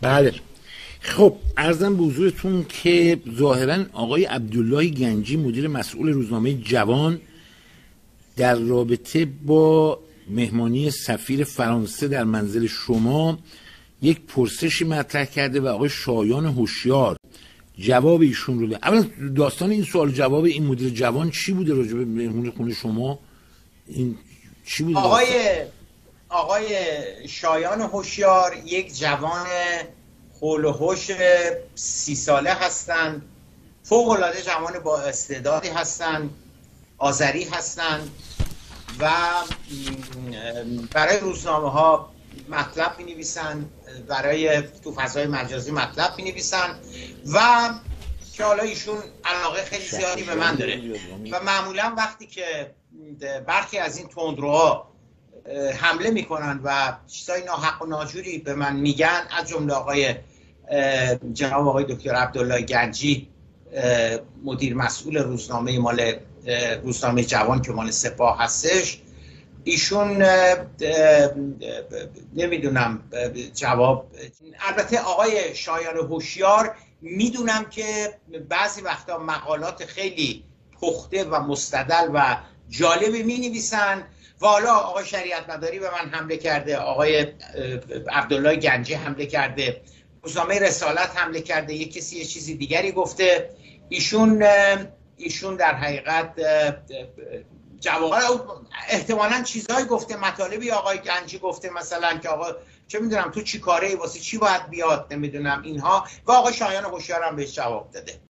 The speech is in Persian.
بله. خب عرضم به حضورتون که ظاهرا آقای عبدالله گنجی مدیر مسئول روزنامه جوان در رابطه با مهمانی سفیر فرانسه در منزل شما یک پرسشی مطرح کرده و آقای شایان هوشیار جواب ایشون رو ده. اولا داستان این سوال جواب این مدیر جوان چی بوده راجع به مهمون خونه شما؟ این چی بوده؟ آقای شایان هوشیار یک جوان حول و حوش 30 ساله هستند، فوق العاده جوان با استعدادی هستند، آذری هستند و برای روزنامه ها مطلب می نویسن، برای تو فضای مجازی مطلب می نویسن و که حالا ایشون علاقه خیلی زیادی به من داره و معمولا وقتی که برخی از این تندروها حمله میکنن و چیزای ناحق و ناجوری به من میگن، از جمله جناب آقای دکتر عبدالله گنجی مدیر مسئول روزنامه جوان که مال سپاه هستش، ایشون نمیدونم جواب. البته آقای شایان هوشیار میدونم که بعضی وقتا مقالات خیلی پخته و مستدل و جالبی می نویسن و حالا آقای شریعت مداری به من حمله کرده، آقای عبدالله گنجی حمله کرده، روزنامه رسالت حمله کرده، یک کسی یه چیزی دیگری گفته. ایشون در حقیقت جواب احتمالاً چیزهایی گفته، مطالبی آقای گنجی گفته مثلا که آقا چه میدونم تو چی کاره واسه چی باید بیاد، نمیدونم اینها، و آقای شایان هوشیار هم بهش جواب داده.